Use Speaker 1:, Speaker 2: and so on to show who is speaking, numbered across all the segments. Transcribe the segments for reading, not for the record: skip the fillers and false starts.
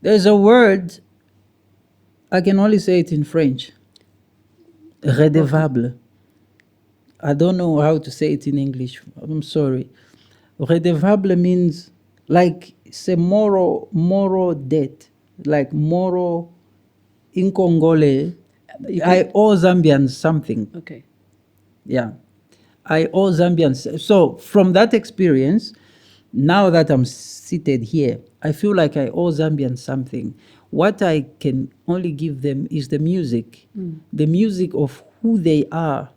Speaker 1: There's a word, I can only say it in French. Redevable. I don't know how to say it in English. I'm sorry. Redevable means like it's a moral debt, like moral in Congolese. I owe Zambians something.
Speaker 2: Okay.
Speaker 1: Yeah. I owe Zambians. So from that experience, now that I'm seated here, I feel like I owe Zambians something. What I can only give them is the music of who they are,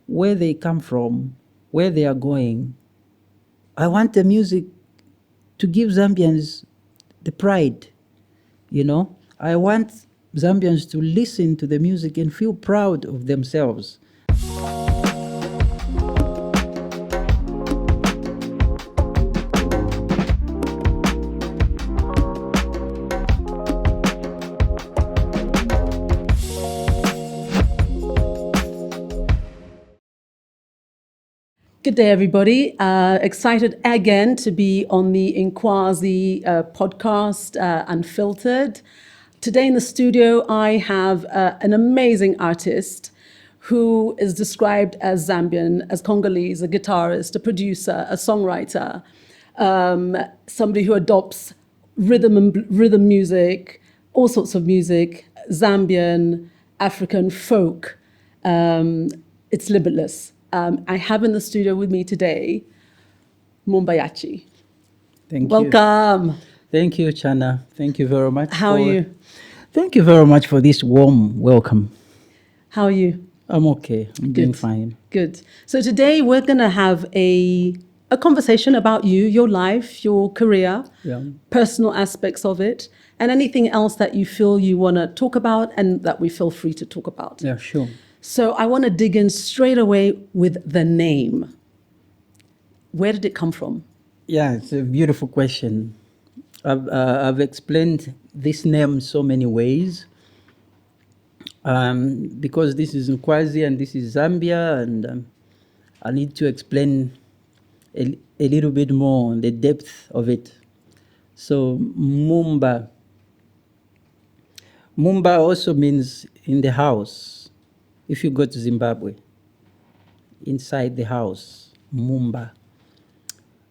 Speaker 1: where they come from, where they are going. I want the music to give Zambians the pride, you know? I want Zambians to listen to the music and feel proud of themselves.
Speaker 2: Good day, everybody. Excited again to be on the Nkwazi podcast, Unfiltered. Today in the studio, I have an amazing artist who is described as Zambian, as Congolese, a guitarist, a producer, a songwriter, somebody who adopts rhythm music, all sorts of music, Zambian, African folk. It's limitless. I have in the studio with me today, Mumba Yachi.
Speaker 1: Thank you.
Speaker 2: Welcome.
Speaker 1: Thank you, Chana. Thank you very much.
Speaker 2: How are you?
Speaker 1: Thank you very much for this warm welcome.
Speaker 2: How are you?
Speaker 1: I'm okay. I'm doing fine.
Speaker 2: Good. So today we're going to have a conversation about you, your life, your career, personal aspects of it, and anything else that you feel you want to talk about and that we feel free to talk about.
Speaker 1: Yeah, sure.
Speaker 2: So I want to dig in straight away with the name. Where did it come from?
Speaker 1: Yeah, it's a beautiful question. I've explained this name so many ways. Because this is Nkwazi and this is Zambia, and I need to explain a little bit more on the depth of it. So Mumba also means in the house. If you go to Zimbabwe, inside the house, Mumba.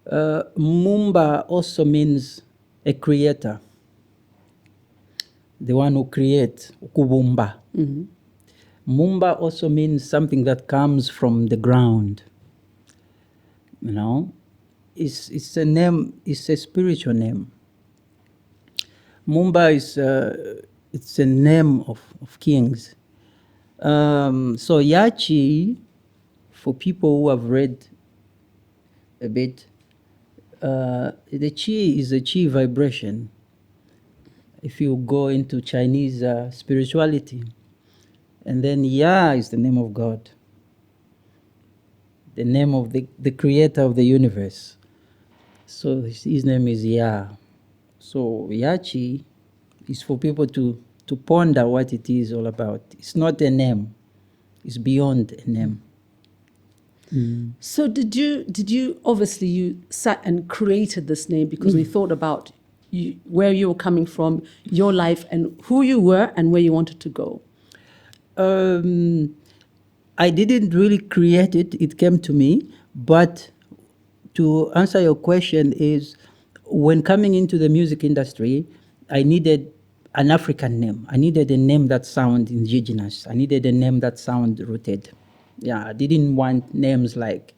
Speaker 1: Mumba also means a creator, the one who creates, ukubumba.
Speaker 2: Mm-hmm.
Speaker 1: Mumba also means something that comes from the ground. You know, it's a name, it's a spiritual name. Mumba is it's a name of kings. So Yachi, for people who have read a bit, the chi is a chi vibration. If you go into Chinese spirituality, and then Ya is the name of God, the name of the creator of the universe. So his name is Ya. So Yachi is for people to ponder what it is all about. It's not a name. It's beyond a name. Mm.
Speaker 2: So did you obviously you sat and created this name because we thought about where you were coming from, your life, and who you were and where you wanted to go?
Speaker 1: I didn't really create it. It came to me. But to answer your question is, when coming into the music industry, I needed an African name. I needed a name that sounded indigenous. I needed a name that sounded rooted. Yeah, I didn't want names like,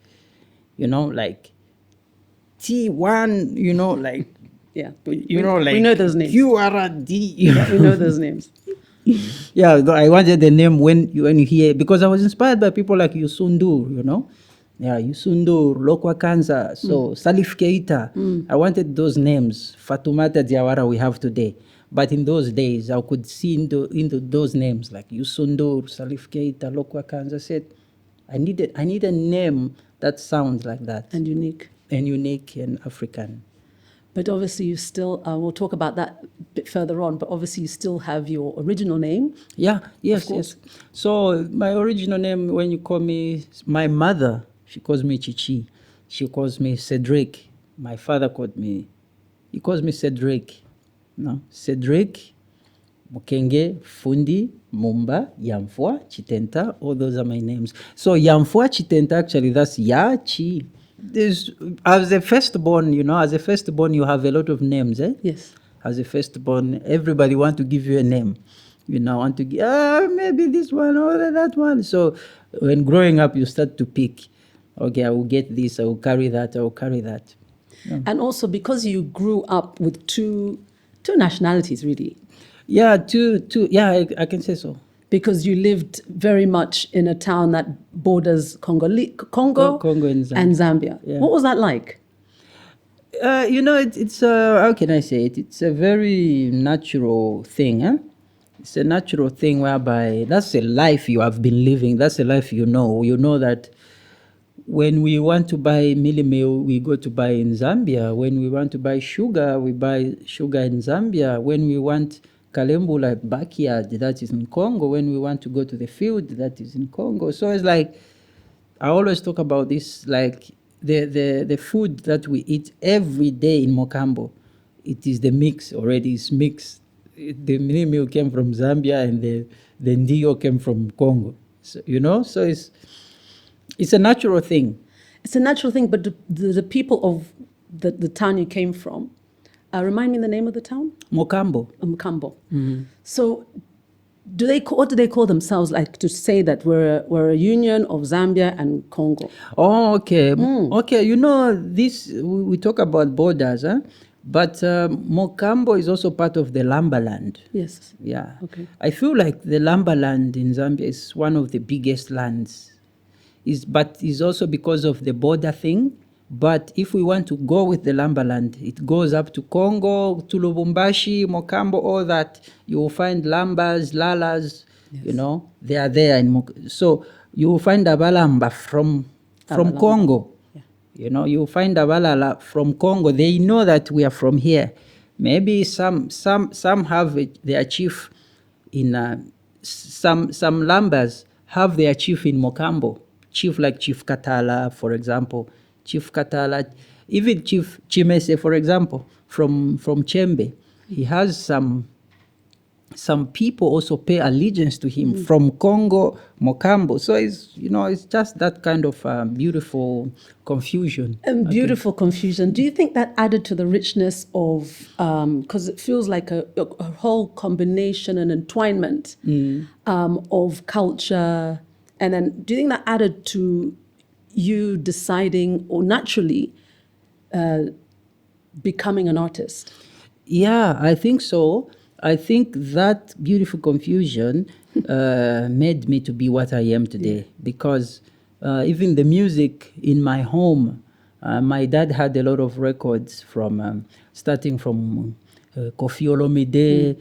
Speaker 1: like T1, like,
Speaker 2: yeah,
Speaker 1: like
Speaker 2: we know those names.
Speaker 1: QRD.
Speaker 2: We know those names.
Speaker 1: Yeah, I wanted the name when you hear, because I was inspired by people like Yusundur, Yeah, Yusundur, Lokwa Kanza, so Salif Keita. I wanted those names, Fatumata Diawara we have today. But in those days, I could see into those names like Yusundur, Salif Keita, Lokwa Kanza. I said, I need a name that sounds like that.
Speaker 2: And unique.
Speaker 1: And African.
Speaker 2: But obviously you still, we'll talk about that a bit further on, but obviously you still have your original name.
Speaker 1: Yeah, yes. So my original name, when you call me, my mother, she calls me Chichi. She calls me Cedric. My father he calls me Cedric. No? Cedric, Mukenge, Fundi, Mumba, Yamfwa, Chitenta, all those are my names. So Yamfwa, Chitenta, actually, that's Yachi. As a firstborn, you have a lot of names, eh?
Speaker 2: Yes.
Speaker 1: As a firstborn, everybody want to give you a name. Want to give, maybe this one or that one. So when growing up, you start to pick. Okay, I will get this, I will carry that, I will carry that. Yeah.
Speaker 2: And also because you grew up with two nationalities, really.
Speaker 1: Yeah, I can say so.
Speaker 2: Because you lived very much in a town that borders Congo
Speaker 1: Congo and
Speaker 2: Zambia.
Speaker 1: Yeah.
Speaker 2: What was that like?
Speaker 1: It's how can I say it? It's a very natural thing, eh? It's a natural thing whereby that's a life you have been living. That's a life you know. You know that when we want to buy mealie meal, we go to buy in Zambia. When we want to buy sugar, we buy sugar in Zambia. When we want Kalindula backyard, that is in Congo. When we want to go to the field, that is in Congo. So it's like, I always talk about this, like the food that we eat every day in Mokambo, it is the mix already. It's mixed. The mealie meal came from Zambia and the ndio came from Congo. So, so it's a natural thing.
Speaker 2: It's a natural thing, but the people of the town you came from, remind me the name of the town?
Speaker 1: Mokambo.
Speaker 2: Mokambo. Mm-hmm. So what do they call themselves, like to say that we're a union of Zambia and Congo?
Speaker 1: Oh, okay. Okay, this, we talk about borders, huh? But Mokambo is also part of the Lumberland.
Speaker 2: Yes.
Speaker 1: Yeah.
Speaker 2: Okay.
Speaker 1: I feel like the Lumberland in Zambia is one of the biggest lands. But it's also because of the border thing. But if we want to go with the Lumberland, it goes up to Congo, to Lubumbashi, Mokambo, all that. You will find Lambas, Lalas, yes. They are there. So you will find Abalamba from Congo. Yeah. You will find Abalala from Congo. They know that we are from here. Maybe some have their chief in, some Lambas have their chief in Mokambo. Chief like Chief Katala, for example. Chief Katala, even Chief Chimese, for example, from Chembe. He has some people also pay allegiance to him from Congo, Mokambo. So it's just that kind of beautiful confusion.
Speaker 2: And beautiful confusion. Do you think that added to the richness of, because it feels like a whole combination and entwinement of culture, and then do you think that added to you deciding or naturally becoming an artist?
Speaker 1: Yeah, I think so. I think that beautiful confusion made me to be what I am today, because even the music in my home, my dad had a lot of records from starting from Kofi Olomide,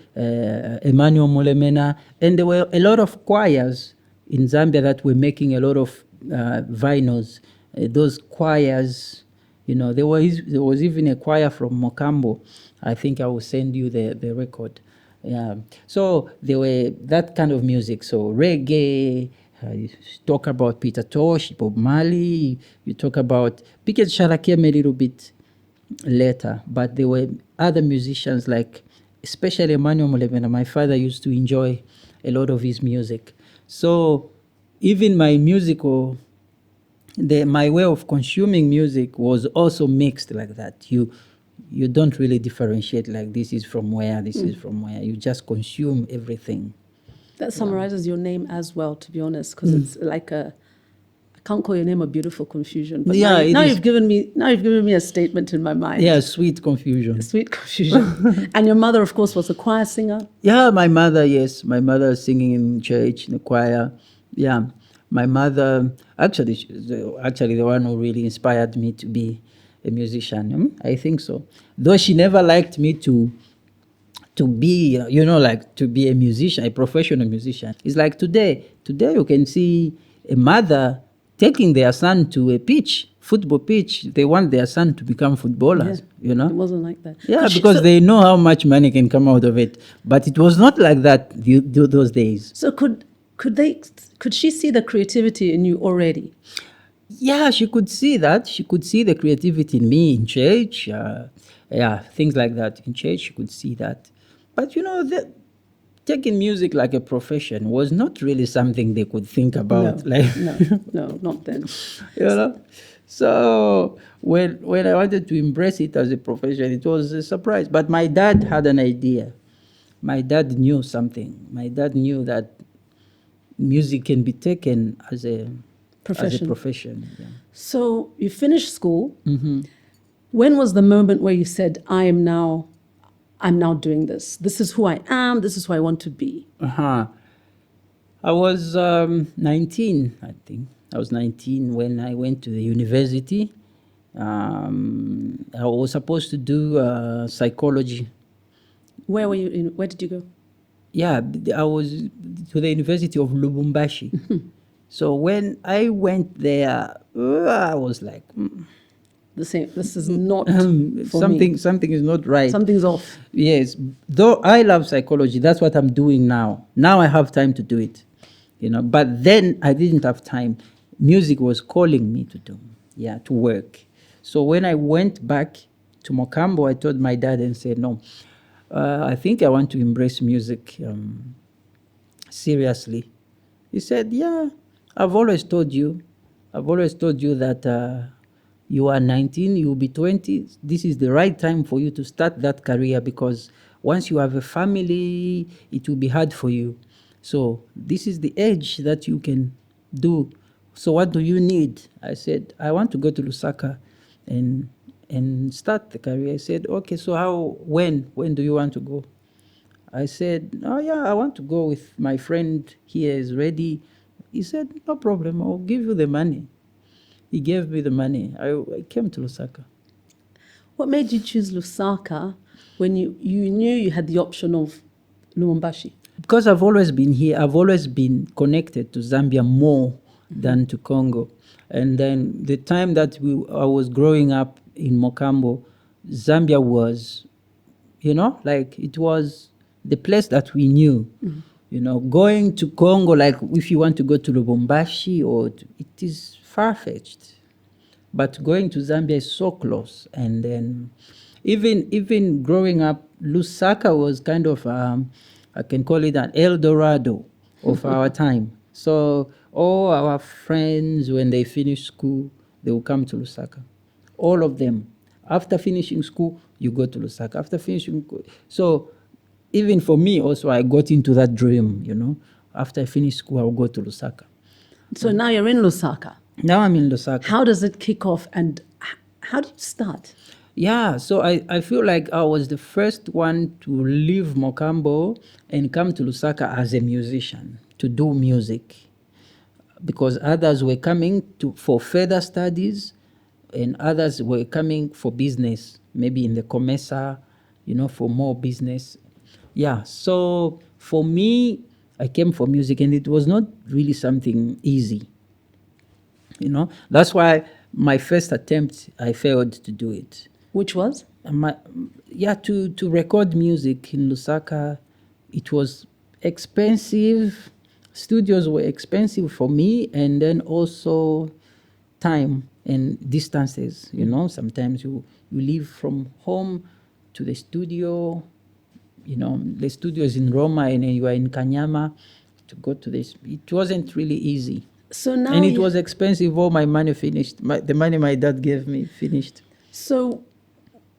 Speaker 1: Emmanuel Molemena, and there were a lot of choirs in Zambia that were making a lot of vinyls. Those choirs, there was even a choir from Mokambo. I think I will send you the record. Yeah. So there were that kind of music. So reggae, you talk about Peter Tosh, Bob Marley, you talk about Piquet Shara came a little bit later, but there were other musicians like, especially Emmanuel Molemena. My father used to enjoy a lot of his music. So even my musical, my way of consuming music was also mixed like that. You don't really differentiate like this is from where, this is from where. You just consume everything.
Speaker 2: That summarizes your name as well, to be honest, because it's like I can't call your name a beautiful confusion. But
Speaker 1: yeah,
Speaker 2: now you've given me a statement in my mind.
Speaker 1: Yeah, sweet confusion.
Speaker 2: Sweet confusion. And your mother, of course, was a choir singer?
Speaker 1: Yeah, my mother, yes. My mother singing in church, in the choir. Yeah. My mother, actually the one who really inspired me to be a musician. I think so. Though she never liked me to be, to be a musician, a professional musician. It's like today you can see a mother taking their son to a pitch, football pitch. They want their son to become footballers,
Speaker 2: It wasn't like that.
Speaker 1: Yeah, because they know how much money can come out of it. But it was not like that those days.
Speaker 2: So could she see the creativity in you already?
Speaker 1: Yeah, she could see that. She could see the creativity in me in church. Things like that. In church, she could see that. But taking music like a profession was not really something they could think about.
Speaker 2: No, not then.
Speaker 1: you know. So when I wanted to embrace it as a profession, it was a surprise. But my dad had an idea. My dad knew something. My dad knew that music can be taken as a profession. Yeah.
Speaker 2: So you finished school.
Speaker 1: Mm-hmm.
Speaker 2: When was the moment where you said, I'm now doing this. This is who I am. This is who I want to be.
Speaker 1: Uh-huh. I was 19, I think. I was 19 when I went to the university. I was supposed to do psychology.
Speaker 2: Where were you? Where did you go?
Speaker 1: Yeah, I was to the University of Lubumbashi. So when I went there, I was like,
Speaker 2: The same. This is not for
Speaker 1: something.
Speaker 2: me.
Speaker 1: Something is not right.
Speaker 2: Something's off.
Speaker 1: Yes, though I love psychology, that's what I'm doing now. Now I have time to do it, But then I didn't have time. Music was calling me to work. So when I went back to Mokambo, I told my dad and said, no, I think I want to embrace music seriously. He said, yeah, I've always told you that you are 19, you'll be 20. This is the right time for you to start that career, because once you have a family, it will be hard for you. So this is the age that you can do. So what do you need? I said, I want to go to Lusaka and start the career. I said, okay, so when do you want to go? I said, oh yeah, I want to go with my friend here is ready. He said, no problem, I'll give you the money. He gave me the money. I came to Lusaka.
Speaker 2: What made you choose Lusaka when you knew you had the option of Lubumbashi?
Speaker 1: Because I've always been here, I've always been connected to Zambia more than to Congo. And then the time that I was growing up in Mokambo, Zambia was, it was the place that we knew. Going to Congo, like if you want to go to Lubumbashi, it is far-fetched. But going to Zambia is so close. And then even growing up, Lusaka was kind of, I can call it an El Dorado of our time. So all our friends, when they finish school, they will come to Lusaka. All of them. After finishing school, you go to Lusaka. After finishing, so even for me also, I got into that dream, After I finish school, I'll go to Lusaka.
Speaker 2: So now you're in Lusaka.
Speaker 1: Now I'm in Lusaka.
Speaker 2: How does it kick off and how did you start?
Speaker 1: Yeah, so I feel like I was the first one to leave Mokambo and come to Lusaka as a musician, to do music. Because others were coming for further studies and others were coming for business, maybe in the Comesa, for more business. Yeah, so for me, I came for music and it was not really something easy. That's why my first attempt, I failed to do it.
Speaker 2: Which was?
Speaker 1: To record music in Lusaka, it was expensive. Studios were expensive for me, and then also time and distances. Sometimes you leave from home to the studio. The studio is in Roma, and you are in Kanyama to go to this. It wasn't really easy.
Speaker 2: So now
Speaker 1: and it was expensive. All my money finished. The money my dad gave me finished.
Speaker 2: So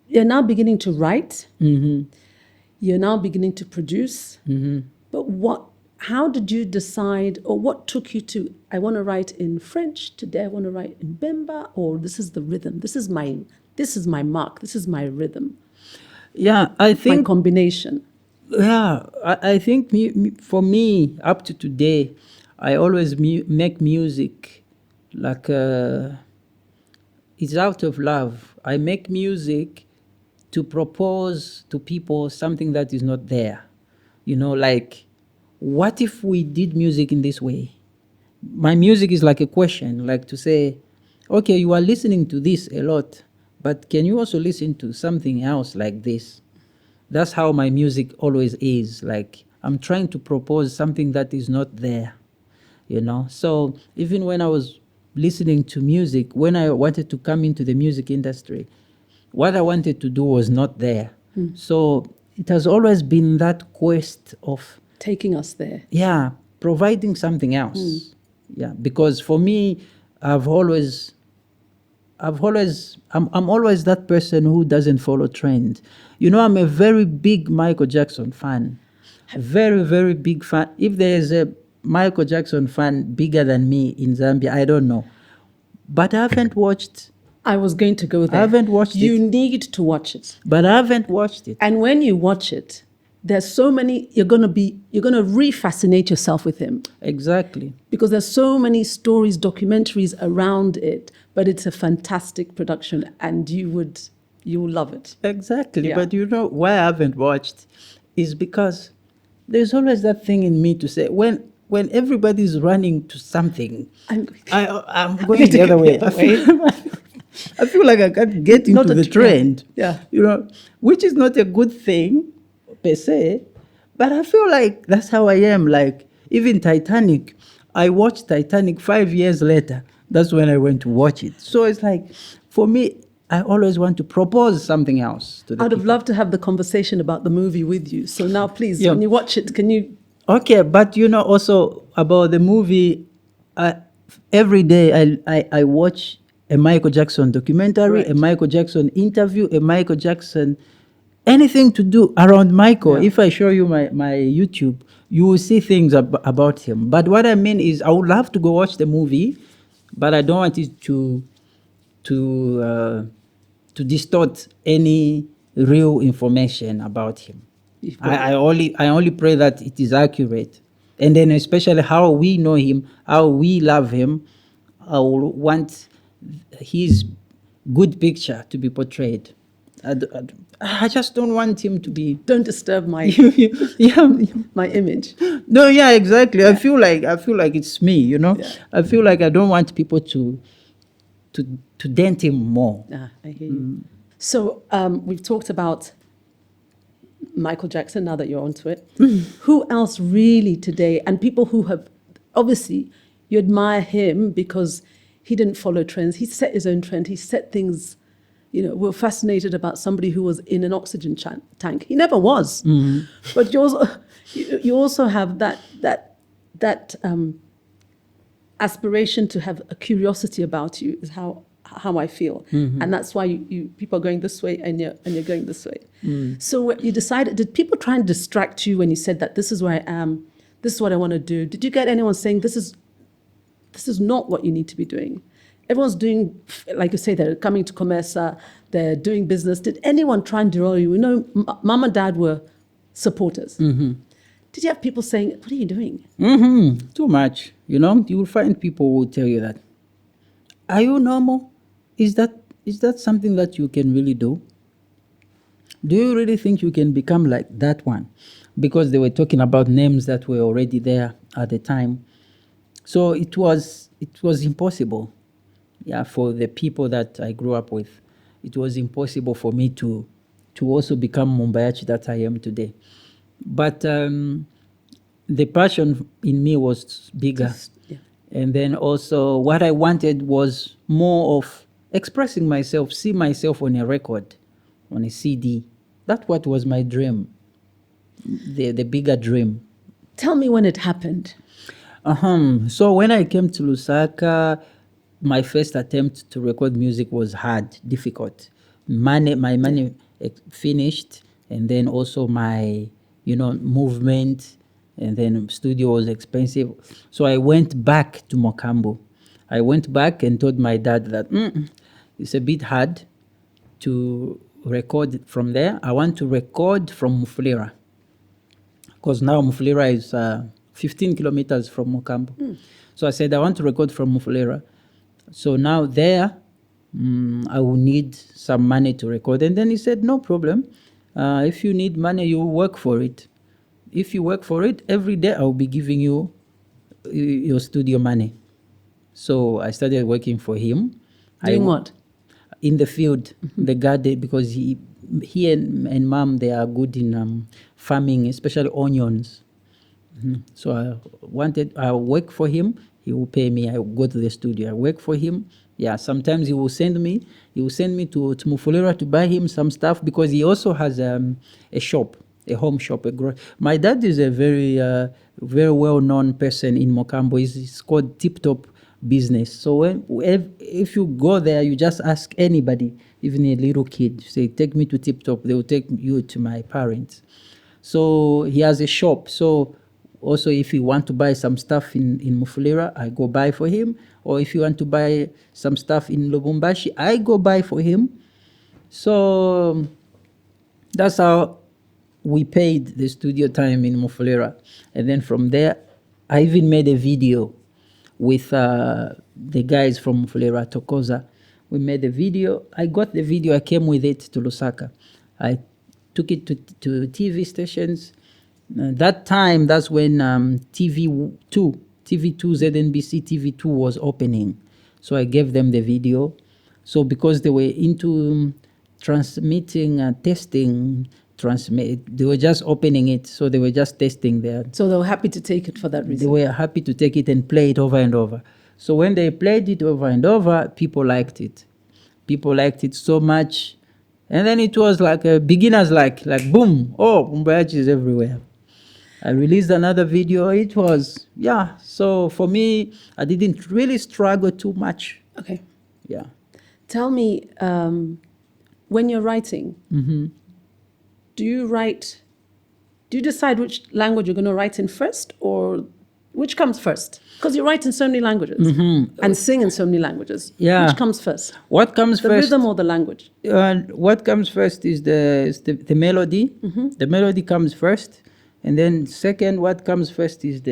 Speaker 2: you're now beginning to write.
Speaker 1: Mm-hmm.
Speaker 2: You're now beginning to produce.
Speaker 1: Mm-hmm.
Speaker 2: But how did you decide, or what took you to, I want to write in French, today I want to write in Bemba, or this is the rhythm, this is my mark, this is my rhythm?
Speaker 1: Yeah, I think...
Speaker 2: My combination.
Speaker 1: Yeah, I think for me, up to today, I always make music like it's out of love. I make music to propose to people something that is not there. Like, what if we did music in this way? My music is like a question, like to say, okay, you are listening to this a lot, but can you also listen to something else like this? That's how my music always is. Like, I'm trying to propose something that is not there, So even when I was listening to music, when I wanted to come into the music industry, what I wanted to do was not there. So it has always been that quest of,
Speaker 2: Taking us there.
Speaker 1: yeah, providing something else. Yeah, because for me, I'm always I'm always that person who doesn't follow trend. You know, I'm a very big Michael Jackson fan. Very, very big fan. If there is a Michael Jackson fan bigger than me in Zambia, I don't know. But I haven't watched
Speaker 2: I was going to go there.
Speaker 1: haven't watched
Speaker 2: You
Speaker 1: it.
Speaker 2: need to watch it.
Speaker 1: But I haven't watched it.
Speaker 2: And when you watch it, there's so many, you're going to re-fascinate yourself with him
Speaker 1: Exactly.
Speaker 2: because there's so many stories, documentaries around it, but it's a fantastic production and you'll love it.
Speaker 1: Exactly.
Speaker 2: Yeah.
Speaker 1: But you know why I haven't watched is because there's always that thing in me to say when everybody's running to something,
Speaker 2: I'm
Speaker 1: I'm going the other way. I feel like I can't get
Speaker 2: Not
Speaker 1: into
Speaker 2: a
Speaker 1: the trend.
Speaker 2: Yeah.
Speaker 1: You know, which is not a good thing per se, but I feel like that's how I am. Like even Titanic, I watched Titanic 5 years later. That's when I went to watch it. So it's like, for me, I always want to propose something else to the
Speaker 2: I'd have
Speaker 1: people.
Speaker 2: loved to have the conversation about the movie with you. So now, please,
Speaker 1: Yeah.
Speaker 2: when you watch it, can you?
Speaker 1: Okay, but you know also about the movie, every day I watch a Michael Jackson documentary,
Speaker 2: Right.
Speaker 1: a Michael Jackson interview, a Michael Jackson, anything to do around Michael.
Speaker 2: Yeah.
Speaker 1: If I show you my YouTube, you will see things about him. But what I mean is I would love to go watch the movie, but I don't want it to distort any real information about him.
Speaker 2: You've got
Speaker 1: I only pray that it is accurate, and then especially how we know him, how we love him. I will want his good picture to be portrayed. I just don't want him to be.
Speaker 2: Don't disturb my
Speaker 1: Yeah.
Speaker 2: my image.
Speaker 1: No, yeah, exactly. I feel like it's me. You know,
Speaker 2: Yeah.
Speaker 1: I feel like I don't want people to dent him more.
Speaker 2: I hear you. So we've talked about Michael Jackson, now that you're onto it. Who else really today, and people who have, obviously, you admire him because he didn't follow trends. He set his own trend. He set things, we're fascinated about somebody who was in an oxygen tank. He never was. But you also have that aspiration to have a curiosity about you is how I feel, and that's why you people are going this way and you're going this way. So what you decided, did people try and distract you when you said that this is where I am, this is what I want to do? Did you get anyone saying this is not what you need to be doing? Everyone's doing, like you say, they're coming to Comesa, they're doing business. Did anyone try and derail you? Mom and dad were supporters. Did you have people saying, what are you doing?
Speaker 1: Too much. You will find people who will tell you that. Are you normal? Is that something that you can really do? Do you really think you can become like that one? Because they were talking about names that were already there at the time. So it was impossible. Yeah, for the people that I grew up with, it was impossible for me to also become Mumba Yachi that I am today. But the passion in me was bigger.
Speaker 2: Yeah.
Speaker 1: And then also what I wanted was more of expressing myself, see myself on a record, on a CD. That's what was my dream, the bigger dream.
Speaker 2: Tell me when it happened.
Speaker 1: So when I came to Lusaka, my first attempt to record music was hard, difficult. My money finished, and then also my, movement, and then studio was expensive. So I went back to Mokambo. I went back and told my dad that it's a bit hard to record from there. I want to record from Mufulira, because now Mufulira is 15 kilometers from Mokambo. So I said, I want to record from Mufulira. So now there, I will need some money to record. And then he said, no problem. If you need money, you work for it. If you work for it, every day I'll be giving you your studio money. So I started working for him.
Speaker 2: Doing what?
Speaker 1: In the field, the garden, because he and mom, they are good in farming, especially onions. So I work for him. He will pay me. I will go to the studio. I work for him. Yeah, sometimes he will send me to Mufulira to buy him some stuff, because he also has a shop. a home shop. My dad is a very well-known person in Mokambo. It's called Tip Top Business. So if you go there, you just ask anybody, even a little kid, say, take me to Tip Top. They will take you to my parents. So he has a shop. So also, if you want to buy some stuff in Mufulira, I go buy for him. Or if you want to buy some stuff in Lubumbashi, I go buy for him. So that's how we paid the studio time in Mufulira. And then from there, I even made a video with the guys from Mufulira, Tokoza. We made a video. I got the video. I came with it to Lusaka. I took it to TV stations. That time, that's when TV2, ZNBC TV2 was opening. So I gave them the video. So because they were into transmitting, testing, they were just opening it. So they were just testing there.
Speaker 2: So they were happy to take it for that reason.
Speaker 1: They were happy to take it and play it over and over. So when they played it over and over, people liked it. People liked it so much. And then it was like a beginner's like boom, oh, Mumba Yachi is everywhere. I released another video. It was, so for me, I didn't really struggle too much.
Speaker 2: Okay.
Speaker 1: Yeah.
Speaker 2: Tell me, when you're writing, do you decide which language you're going to write in first, or which comes first? Because you write in so many languages and sing in so many languages.
Speaker 1: Yeah.
Speaker 2: Which comes first?
Speaker 1: What comes
Speaker 2: the
Speaker 1: first?
Speaker 2: The rhythm or the language?
Speaker 1: What comes first is the melody. The melody comes first. And then second, what comes first is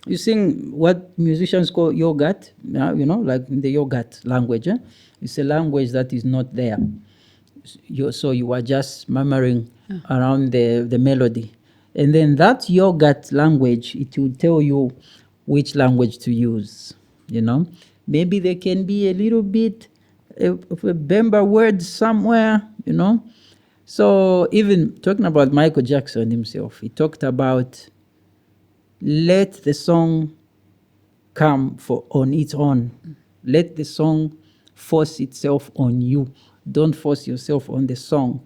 Speaker 1: you sing what musicians call yogat, like the yogat language. It's a language that is not there. So you are just murmuring around the melody. And then that yogat language, it will tell you which language to use, Maybe there can be a little bit of a Bemba word somewhere, So even talking about Michael Jackson himself, he talked about let the song come on its own. Let the song force itself on you. Don't force yourself on the song.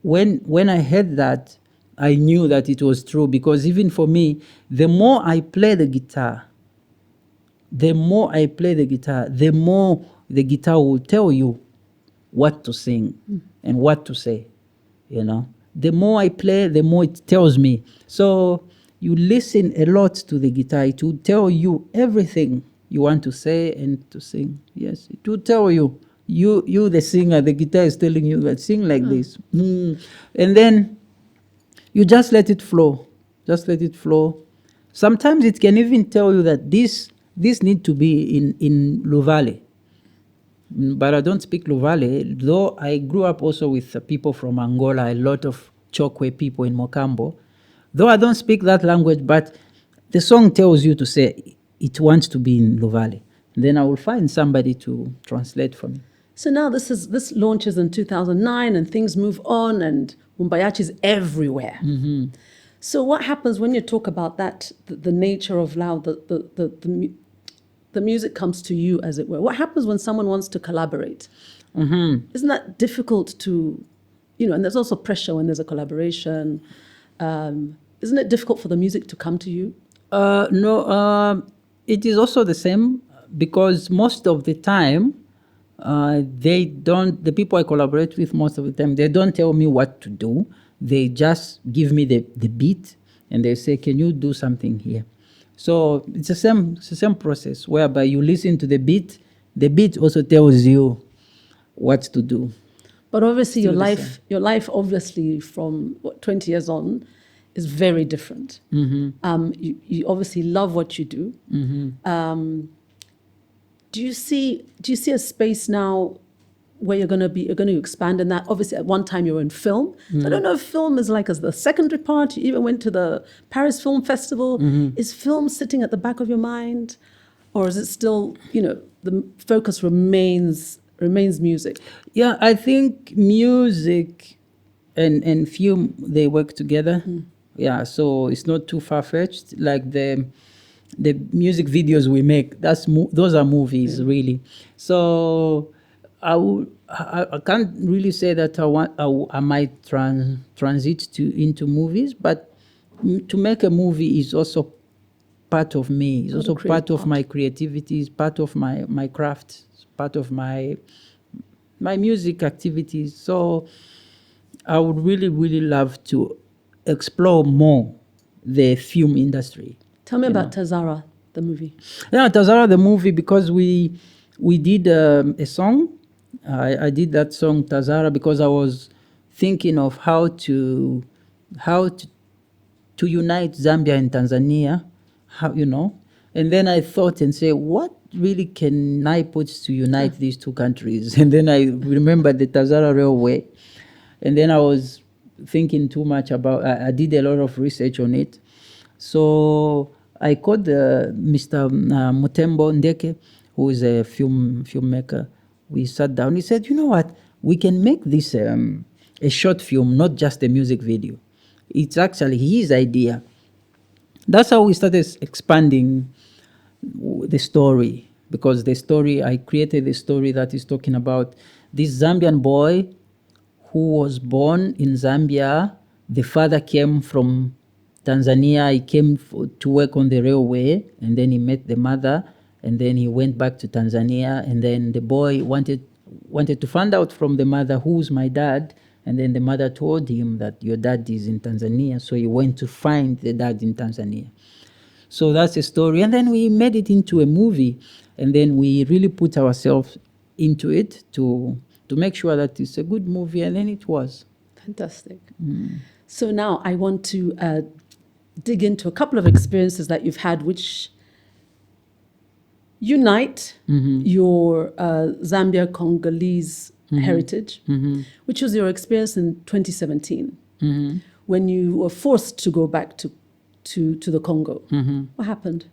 Speaker 1: When I heard that, I knew that it was true, because even for me, the more I play the guitar, the more the guitar will tell you what to sing and what to say. The more I play, the more it tells me. So you listen a lot to the guitar. It will tell you everything you want to say and to sing. Yes, it will tell you. You the singer, the guitar is telling you that sing like this. And then you just let it flow. Just let it flow. Sometimes it can even tell you that this need to be in Luvale. But I don't speak Luvale, though I grew up also with people from Angola, a lot of Chokwe people in Mokambo. Though I don't speak that language, but the song tells you to say it wants to be in Luvale. Then I will find somebody to translate for me.
Speaker 2: So now this launches in 2009 and things move on and Mumba Yachi is everywhere. So what happens when you talk about that, the nature of Lao, the music comes to you, as it were? What happens when someone wants to collaborate? Isn't that difficult to, and there's also pressure when there's a collaboration. Isn't it difficult for the music to come to you?
Speaker 1: No, it is also the same, because most of the time, the people I collaborate with most of the time, they don't tell me what to do. They just give me the beat and they say, can you do something here? So it's the same process, whereby you listen to the beat also tells you what to do.
Speaker 2: But obviously your life obviously from 20 years on is very different. You obviously love what you do. Do you see a space now where you're going to expand in that? Obviously, at one time you were in film. So I don't know if film is like as the secondary part. You even went to the Paris Film Festival. Is film sitting at the back of your mind, or is it still, the focus remains music?
Speaker 1: Yeah, I think music and film, they work together. Yeah, so it's not too far-fetched. Like the music videos we make, those are movies, really. So I can't really say that I might transit into movies, but to make a movie is also part of me. It's also part of my creativity. It's part of my craft. It's part of my music activities. So I would really, really love to explore more the film industry.
Speaker 2: Tell me about Tazara, the movie.
Speaker 1: Yeah, Tazara, the movie, because we did a song. I did that song Tazara because I was thinking of how to unite Zambia and Tanzania, and then I thought and said, what really can I put to unite these two countries? And then I remembered the Tazara Railway, and then I was thinking too much about. I did a lot of research on it, so I called Mr. Mutembo Ndeke, who is a filmmaker. We sat down. He said, "You know what? We can make this a short film, not just a music video. It's actually his idea." That's how we started expanding the story, because I created a story that is talking about this Zambian boy who was born in Zambia. The father came from Tanzania. He came to work on the railway, and then he met the mother, and then he went back to Tanzania, and then the boy wanted to find out from the mother, who's my dad, and then the mother told him that your dad is in Tanzania, so he went to find the dad in Tanzania. So that's a story, and then we made it into a movie, and then we really put ourselves into it to make sure that it's a good movie, and then it was.
Speaker 2: Fantastic. So now I want to dig into a couple of experiences that you've had which unite your Zambia Congolese heritage, which was your experience in 2017 when you were forced to go back to the Congo. What happened?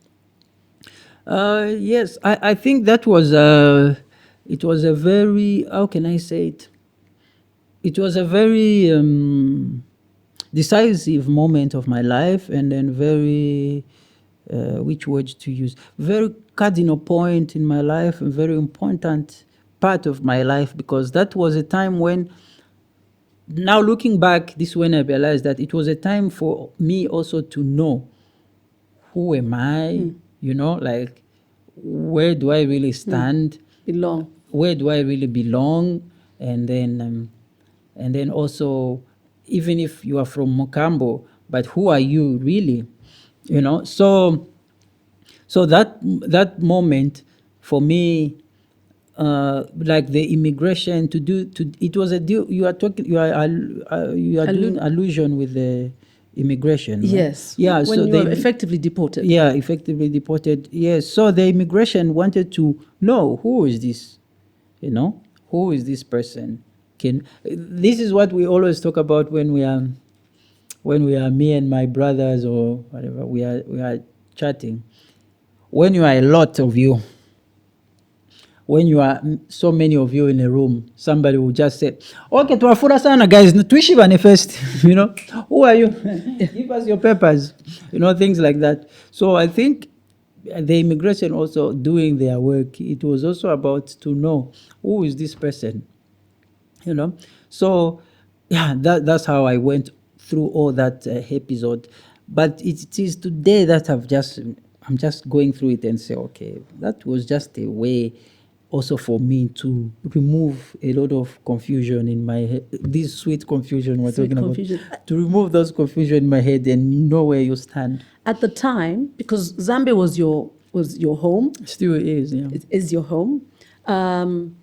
Speaker 1: Yes, I think that was it was a very, how can I say it? It was a very decisive moment of my life, and then very, which words to use? Very cardinal point in my life, a very important part of my life, because that was a time when, now looking back, this is when I realized that it was a time for me also to know who am I, like, where do I really stand?
Speaker 2: Belong.
Speaker 1: Where do I really belong? And then also, even if you are from Mokambo, but who are you really? So that moment for me, like the immigration it was a deal. You are doing allusion with the immigration, right?
Speaker 2: Yes.
Speaker 1: Yeah.
Speaker 2: When
Speaker 1: so
Speaker 2: you were effectively deported.
Speaker 1: Yeah, effectively deported. Yes. So the immigration wanted to know, who is this? Who is this person? This is what we always talk about when we are me and my brothers or whatever, we are chatting. When you are a lot of you, when you are so many of you in a room, somebody will just say, okay, tuwafura sana guys, tuishibane first. Who are you? Give us your papers. Things like that. So I think the immigration also doing their work, it was also about to know, who is this person? So yeah, that's how I went through all that episode. But it is today that I'm just going through it and say, okay, that was just a way also for me to remove a lot of confusion in my head, this sweet confusion we're talking about, to remove those confusion in my head and know where you stand.
Speaker 2: At the time, because Zambia was your home.
Speaker 1: Still is, yeah.
Speaker 2: It is your home. And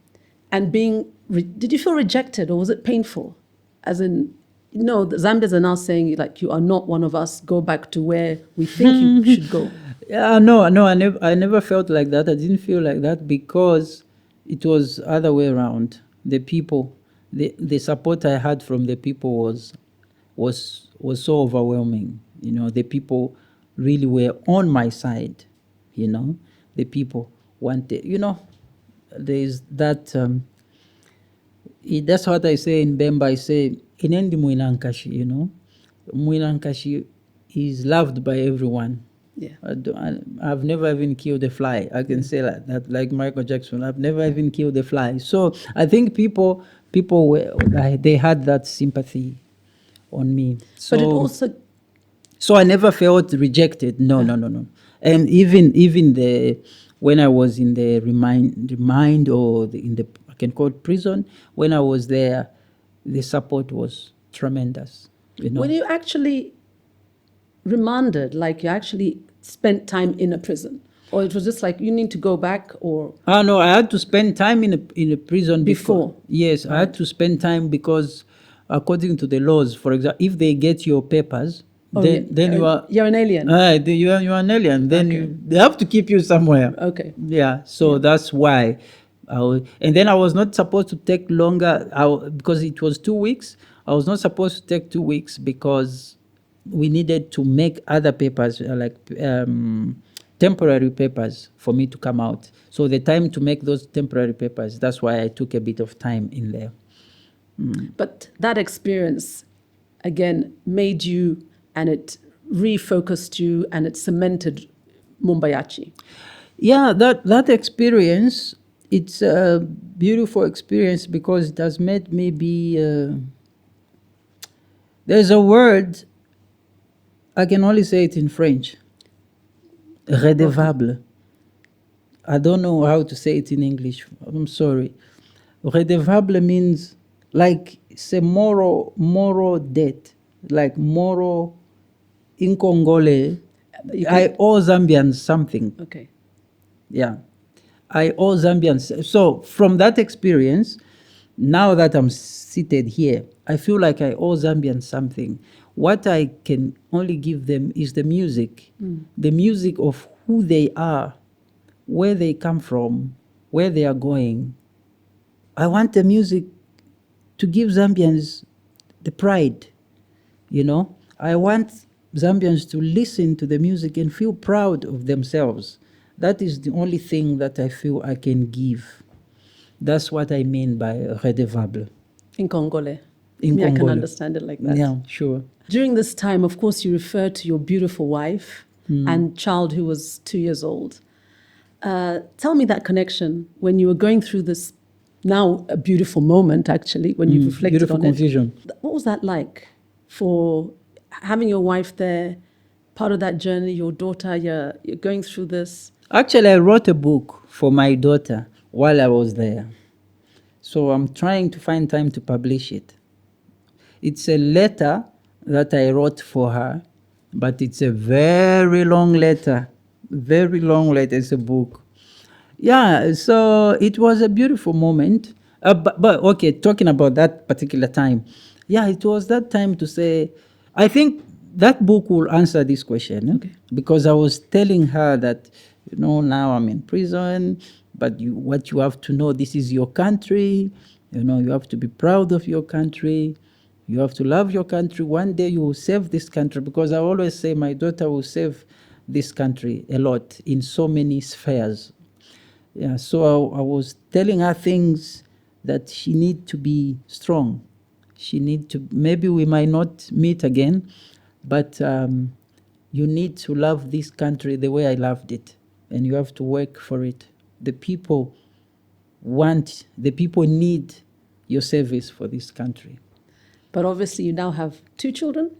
Speaker 2: did you feel rejected, or was it painful? As in, the Zambians are now saying, like, you are not one of us, go back to where we think you should go.
Speaker 1: Yeah, no, I never felt like that. I didn't feel like that because it was other way around. The people, the support I had from the people was so overwhelming. The people really were on my side. The people wanted. There is that. That's what I say in Bemba. I say inendi Mwinankashi. Mwinankashi is loved by everyone.
Speaker 2: Yeah.
Speaker 1: I've never even killed a fly. I can say that, like Michael Jackson. I've never even killed a fly. So I think people were, they had that sympathy on me.
Speaker 2: But it
Speaker 1: So
Speaker 2: also,
Speaker 1: so I never felt rejected. No, no, no, no. And even the when I was in the remind or in the, I can call it prison, when I was there, the support was tremendous. You
Speaker 2: when
Speaker 1: know.
Speaker 2: you actually remanded, like you actually spent time in a prison, or it was just like you need to go back, or
Speaker 1: Ah no, I had to spend time in a prison because
Speaker 2: before?
Speaker 1: yes, I had to spend time because according to the laws, for example, if they get your papers,
Speaker 2: Oh, yeah,
Speaker 1: then you are
Speaker 2: you're an alien.
Speaker 1: you are an alien. Then
Speaker 2: Okay.
Speaker 1: they have to keep you somewhere.
Speaker 2: Okay.
Speaker 1: Yeah, so
Speaker 2: Yeah.
Speaker 1: that's why. And then I was not supposed to take longer because it was 2 weeks. I was not supposed to take 2 weeks because we needed to make other papers like temporary papers for me to come out. So the time to make those temporary papers, that's why I took a bit of time in there.
Speaker 2: But that experience, again, made you, and it refocused you, and it cemented Mumba Yachi.
Speaker 1: Yeah, that experience, it's a beautiful experience because it has made me be. There's a word, I can only say it in French. Redevable. I don't know how to say it in English. I'm sorry. Redevable means like it's a moral debt, like moral in Congolese.
Speaker 2: You
Speaker 1: I
Speaker 2: can,
Speaker 1: owe Zambians something.
Speaker 2: okay.
Speaker 1: Yeah. I owe Zambians. So from that experience, now that I'm seated here, I feel like I owe Zambians something. What I can only give them is the music of who they are, where they come from, where they are going. I want the music to give Zambians the pride, you know. I want Zambians to listen to the music and feel proud of themselves. That is the only thing that I feel I can give. That's what I mean by redevable
Speaker 2: In Congolese.
Speaker 1: in
Speaker 2: Me, I can
Speaker 1: Congolese.
Speaker 2: understand it like that.
Speaker 1: Yeah, sure.
Speaker 2: During this time, of course, you referred to your beautiful wife
Speaker 1: Hmm.
Speaker 2: and child who was 2 years old. Tell me that connection when you were going through this, now a beautiful moment, actually, when you've reflected
Speaker 1: Beautiful
Speaker 2: on
Speaker 1: confusion.
Speaker 2: it. What was that like for having your wife there, part of that journey, your daughter, you're going through this?
Speaker 1: Actually, I wrote a book for my daughter while I was there. So I'm trying to find time to publish it. It's a letter that I wrote for her, but it's a very long letter. Very long letter. It's a book. Yeah, so it was a beautiful moment. But okay, talking about that particular time, yeah, it was that time to say, I think that book will answer this question.
Speaker 2: Okay.
Speaker 1: Because I was telling her that, now I'm in prison, but what you have to know, this is your country. You have to be proud of your country. You have to love your country. One day you will save this country, because I always say my daughter will save this country a lot in so many spheres. Yeah, so I was telling her things that she need to be strong. She need to, maybe we might not meet again, but you need to love this country the way I loved it, and you have to work for it. The people need your service for this country.
Speaker 2: But obviously, you now have 2 children.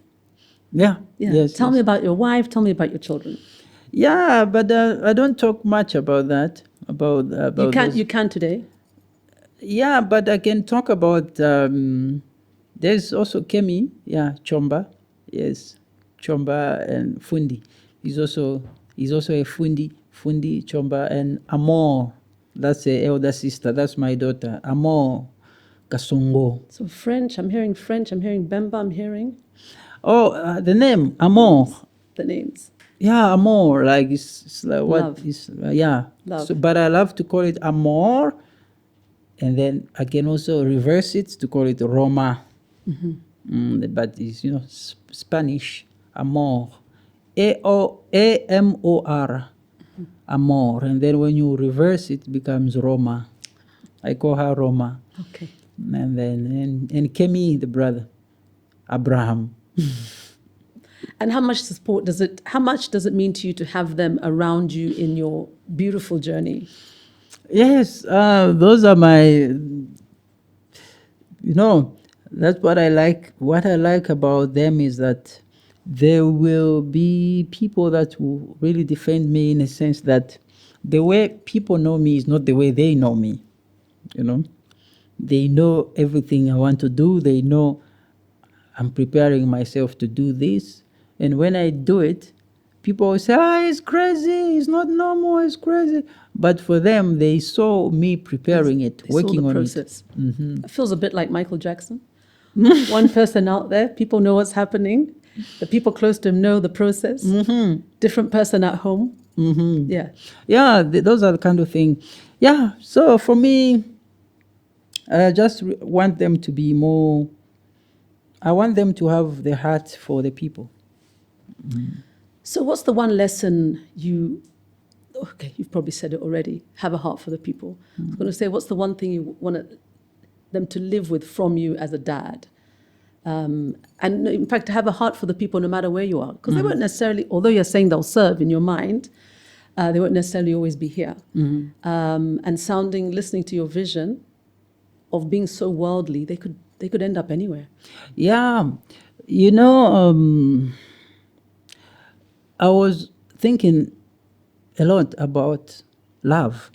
Speaker 1: Yeah.
Speaker 2: Yeah.
Speaker 1: Yes.
Speaker 2: Tell
Speaker 1: yes.
Speaker 2: me about your wife. Tell me about your children.
Speaker 1: Yeah, but I don't talk much about that. About
Speaker 2: You can.
Speaker 1: those.
Speaker 2: You can today.
Speaker 1: Yeah, but I can talk about. There's also Kemi. Yeah, Chomba. Yes, Chomba and Fundi. He's also a Fundi Chomba and Amor. That's the elder sister. That's my daughter. Amor Kasongo.
Speaker 2: So French. I'm hearing French. I'm hearing Bemba. I'm hearing
Speaker 1: Oh, the name Amor.
Speaker 2: the names.
Speaker 1: Yeah, Amor. Like it's like what
Speaker 2: Love.
Speaker 1: is yeah.
Speaker 2: Love.
Speaker 1: So, but I love to call it Amor. And then I can also reverse it to call it Roma. But it's, Spanish, amor. Amor. Amor. And then when you reverse it, becomes Roma. I call her Roma.
Speaker 2: Okay.
Speaker 1: And then, and Kemi, the brother, Abraham.
Speaker 2: And how much support how much does it mean to you to have them around you in your beautiful journey?
Speaker 1: Yes, those are that's what I like. What I like about them is that there will be people that will really defend me, in a sense that the way people know me is not the way they know me. You know, they know everything I want to do. They know I'm preparing myself to do this. And when I do it, people will say, it's crazy, it's not normal, it's crazy. But for them, they saw me preparing it,
Speaker 2: They saw
Speaker 1: working
Speaker 2: the
Speaker 1: on
Speaker 2: process.
Speaker 1: it. Mm-hmm.
Speaker 2: It feels a bit like Michael Jackson. One person out there, people know what's happening. The people close to him know the process.
Speaker 1: Mm-hmm.
Speaker 2: Different person at home.
Speaker 1: Mm-hmm.
Speaker 2: Yeah.
Speaker 1: Yeah, those are the kind of thing. Yeah, so for me, I just want them to be more, I want them to have the heart for the people.
Speaker 2: So what's the one lesson you've probably said it already, have a heart for the people. I was going to say, what's the one thing you want them to live with from you as a dad? And in fact, to have a heart for the people no matter where you are. Because they won't necessarily, although you're saying they'll serve in your mind, they won't necessarily always be here. And listening to your vision of being so worldly, they could end up anywhere.
Speaker 1: Yeah, I was thinking a lot about love,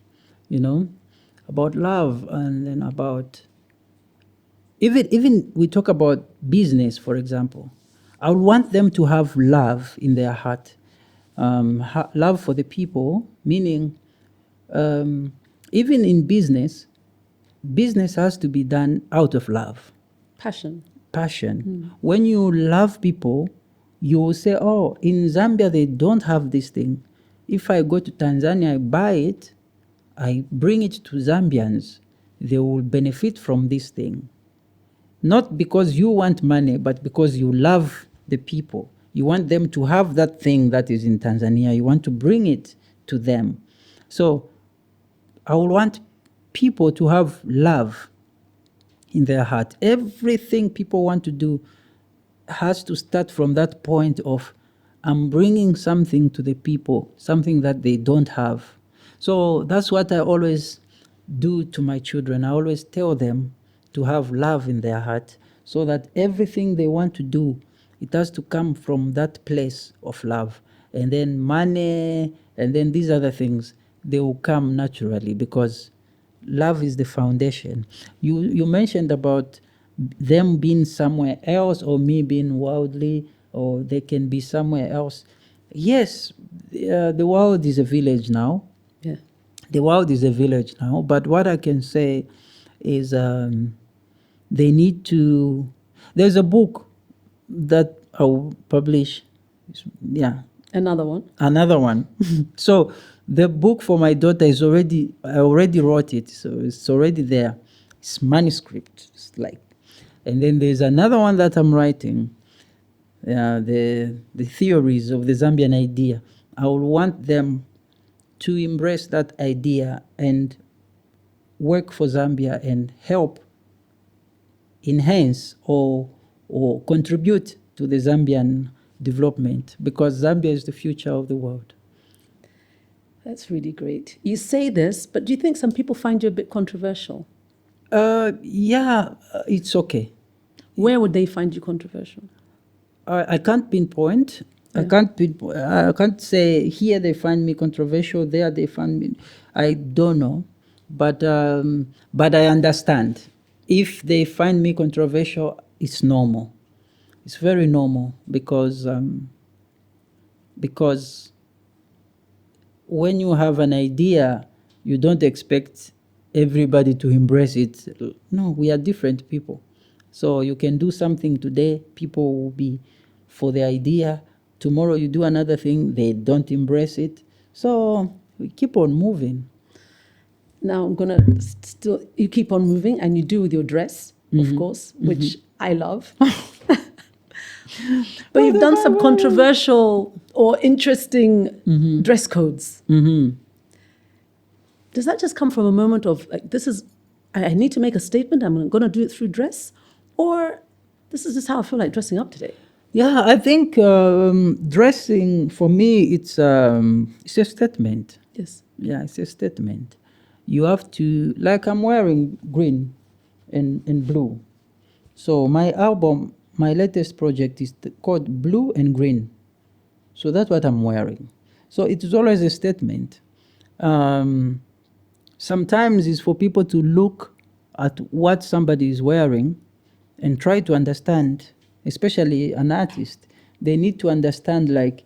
Speaker 1: about love, and then about even we talk about business, for example. I would want them to have love in their heart, love for the people, meaning even in business has to be done out of love.
Speaker 2: Passion.
Speaker 1: When you love people, you will say, in Zambia they don't have this thing. If I go to Tanzania, I buy it, I bring it to Zambians, they will benefit from this thing. Not because you want money, but because you love the people. You want them to have that thing that is in Tanzania. You want to bring it to them. So I would want people to have love in their heart. Everything people want to do has to start from that point of, I'm bringing something to the people, something that they don't have. So that's what I always do to my children. I always tell them to have love in their heart, so that everything they want to do, it has to come from that place of love. And then money, and then these other things, they will come naturally, because love is the foundation. You mentioned about them being somewhere else, or me being worldly, or they can be somewhere else. Yes, the world is a village now.
Speaker 2: Yeah.
Speaker 1: The world is a village now. But what I can say is they need to. There's a book that I'll publish. Yeah.
Speaker 2: Another one.
Speaker 1: So the book for my daughter I already wrote it, so it's already there. It's manuscript. It's like, and then there's another one that I'm writing, the theories of the Zambian idea. I would want them to embrace that idea and work for Zambia and help enhance or contribute to the Zambian development, because Zambia is the future of the world.
Speaker 2: That's really great. You say this, but do you think some people find you a bit controversial?
Speaker 1: Yeah, it's okay.
Speaker 2: Where would they find you controversial?
Speaker 1: I can't pinpoint.
Speaker 2: Yeah.
Speaker 1: I can't say here they find me controversial, there they find me. I don't know, but I understand. If they find me controversial, it's normal. It's very normal, because when you have an idea, you don't expect everybody to embrace it. No, we are different people. So you can do something today, people will be for the idea. Tomorrow you do another thing, they don't embrace it. So we keep on moving.
Speaker 2: Now I'm going to you keep on moving, and you do with your dress, of course, which I love. But you've done some controversial or interesting dress codes. Does that just come from a moment of, like, I need to make a statement, I'm going to do it through dress? Or this is just how I feel like dressing up today?
Speaker 1: Yeah, I think dressing for me it's a statement.
Speaker 2: Yes.
Speaker 1: Yeah, it's a statement. You have to, like I'm wearing green and blue. So my album, my latest project is called Blue and Green. So that's what I'm wearing. So it is always a statement. Um, Sometimes it's for people to look at what somebody is wearing and try to understand, especially an artist. They need to understand, like,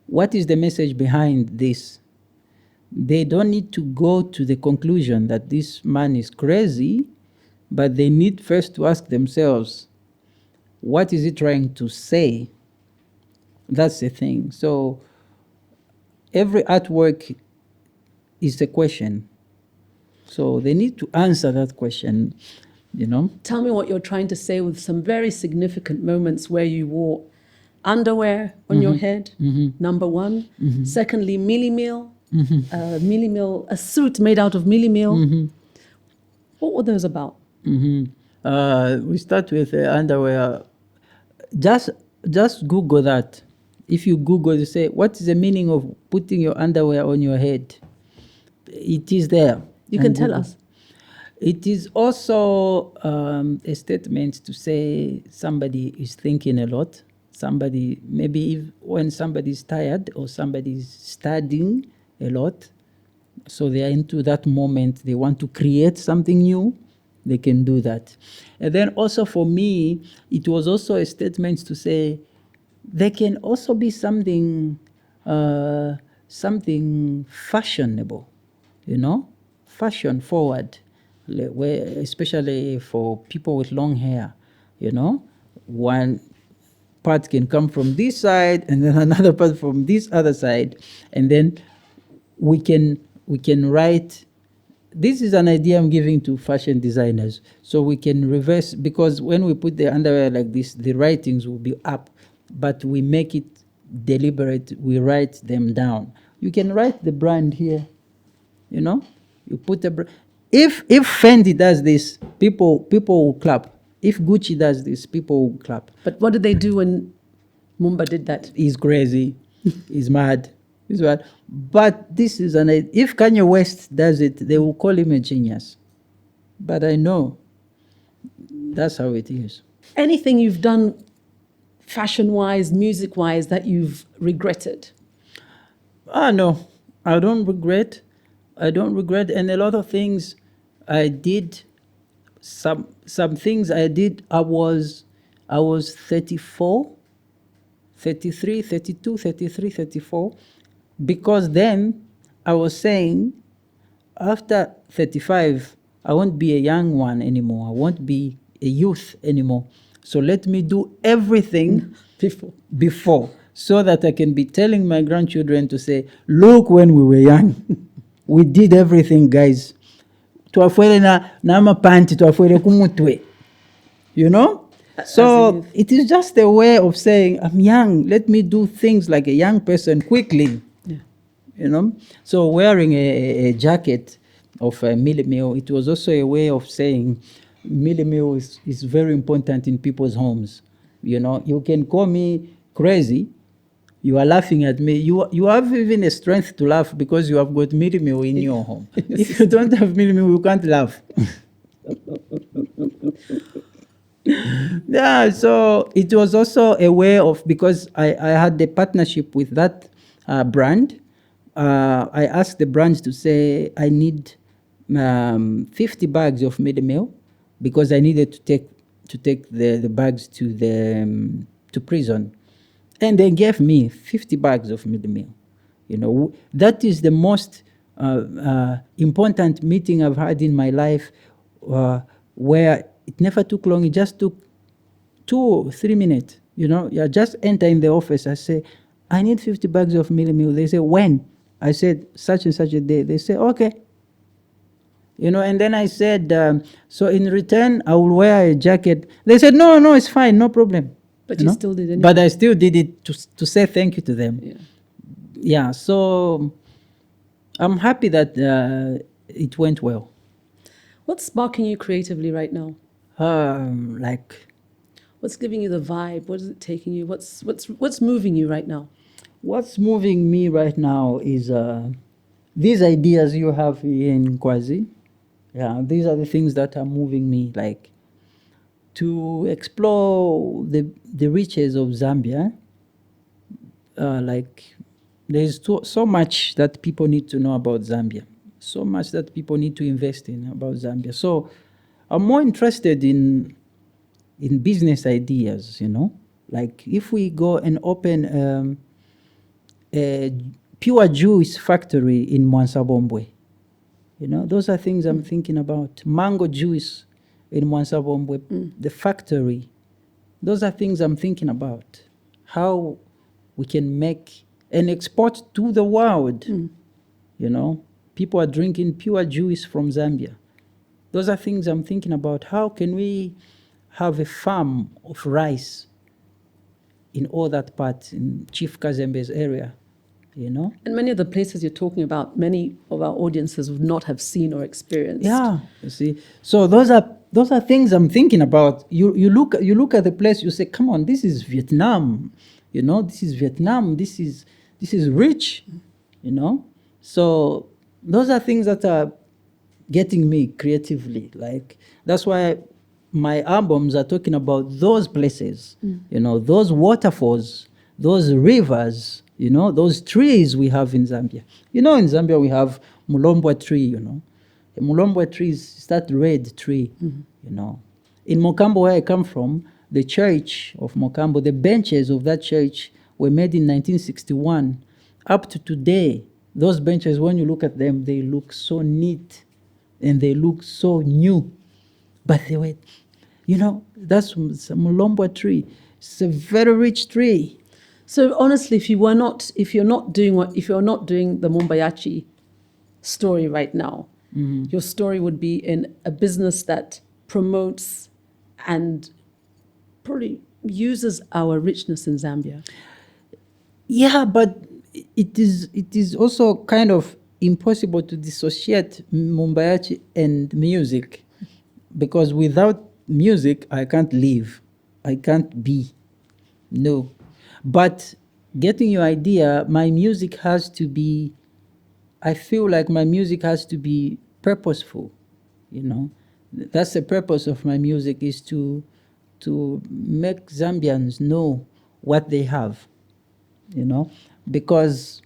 Speaker 1: what is the message behind this? They don't need to go to the conclusion that this man is crazy, but they need first to ask themselves, what is he trying to say? That's the thing. So every artwork is a question. So they need to answer that question, you know?
Speaker 2: Tell me what you're trying to say with some very significant moments where you wore underwear on your head, number one. Secondly, mealie meal, a suit made out of mealie meal. What were those about?
Speaker 1: We start with underwear. Just, just Google that. If you Google, you say, what is the meaning of putting your underwear on your head? It is there.
Speaker 2: You
Speaker 1: on
Speaker 2: can tell
Speaker 1: Google.
Speaker 2: us.
Speaker 1: It is also a statement to say somebody is thinking a lot. Somebody, maybe if, when somebody is tired or somebody is studying a lot, so they are into that moment, they want to create something new, they can do that. And then also for me, it was also a statement to say there can also be something, something fashionable, you know, fashion forward, where, especially for people with long hair, you know, one part can come from this side and then another part from this other side, and then we can write. This is an idea I'm giving to fashion designers, so we can reverse, because when we put the underwear like this, the writings will be up, but we make it deliberate. We write them down. You can write the brand here, you know. You put if Fendi does this, people will clap. If Gucci does this, people will clap.
Speaker 2: But what did they do when Mumba did that?
Speaker 1: He's crazy. He's mad. He's mad. But this is if Kanye West does it, they will call him a genius. But I know that's how it is.
Speaker 2: Anything you've done fashion-wise, music-wise, that you've regretted?
Speaker 1: No, I don't regret. I don't regret. And a lot of things I did, some things I did, I was 34, 33, 32, 33, 34. Because then I was saying, after 35, I won't be a young one anymore. I won't be a youth anymore. So let me do everything before, so that I can be telling my grandchildren to say, look, when we were young, we did everything, guys. Twafuele na mapanti, twafuele kumutwe. You know? So it is just a way of saying, I'm young, let me do things like a young person quickly.
Speaker 2: Yeah.
Speaker 1: You know? So wearing a jacket of mealie meal, it was also a way of saying mealie meal is very important in people's homes. You know, you can call me crazy, you are laughing at me. You have even a strength to laugh because you have got mealie meal in your home. If you don't have mealie meal, you can't laugh. Yeah, so it was also a way of, because I had the partnership with that brand. I asked the brand to say, I need 50 bags of mealie meal, because I needed to take the bags to prison. And they gave me 50 bags of mealie meal. You know, that is the most important meeting I've had in my life, where it never took long. It just took 2 or 3 minutes. You know, you just enter in the office. I say, I need 50 bags of mealie meal. They say, when? I said, such and such a day. They say, okay. You know, and then I said, so in return, I will wear a jacket. They said, no, it's fine, no problem.
Speaker 2: But you still did it.
Speaker 1: But I still did it to say thank you to them.
Speaker 2: Yeah.
Speaker 1: Yeah, so I'm happy that it went well.
Speaker 2: What's sparking you creatively right now?
Speaker 1: Like
Speaker 2: What's giving you the vibe? What is it taking you? What's moving you right now?
Speaker 1: What's moving me right now is these ideas you have here in Nkwazi. Yeah, these are the things that are moving me, like to explore the riches of Zambia. Like there's so much that people need to know about Zambia, so much that people need to invest in about Zambia. So I'm more interested in business ideas, you know, like if we go and open a pure juice factory in Mwansabombwe, you know, those are things I'm thinking about. Mango juice in Mwansabombwe, the factory, those are things I'm thinking about. How we can make and export to the world, you know. People are drinking pure juice from Zambia. Those are things I'm thinking about. How can we have a farm of rice in all that part, in Chief Kazembe's area, you know?
Speaker 2: And many of the places you're talking about, many of our audiences would not have seen or experienced.
Speaker 1: Yeah, you see. So those are things I'm thinking about. You look at the place, you say, come on, this is Vietnam, you know, this is Vietnam, this is rich, you know. So those are things that are getting me creatively. Like that's why my albums are talking about those places, you know, those waterfalls, those rivers, you know, those trees we have in Zambia. You know, in Zambia we have Mulombwa tree, you know. A Mulombwa tree is that red tree, you know. In Mokambo, where I come from, the church of Mokambo, the benches of that church were made in 1961. Up to today, those benches, when you look at them, they look so neat and they look so new. But they were, you know, that's a Mulombwa tree. It's a very rich tree.
Speaker 2: So honestly, if you're not doing the Mumba Yachi story right now, your story would be in a business that promotes and probably uses our richness in Zambia.
Speaker 1: Yeah, but it is also kind of impossible to dissociate Mumba Yachi and music, because without music I can't live, I can't be. No. But getting your idea, my music has to be, I feel like my music has to be purposeful, you know. That's the purpose of my music, is to make Zambians know what they have, you know, because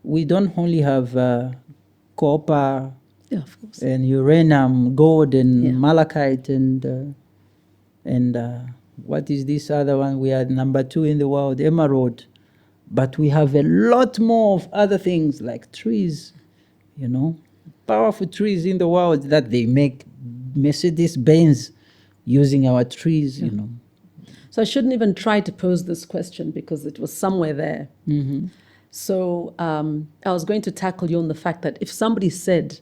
Speaker 1: we don't only have copper,
Speaker 2: Yeah, of course.
Speaker 1: and uranium, gold, and
Speaker 2: Yeah.
Speaker 1: malachite, and what is this other one? We are number 2 in the world, emerald. But we have a lot more of other things like trees, you know, powerful trees in the world that they make Mercedes-Benz using our trees, you know.
Speaker 2: So I shouldn't even try to pose this question because it was somewhere there. So I was going to tackle you on the fact that if somebody said,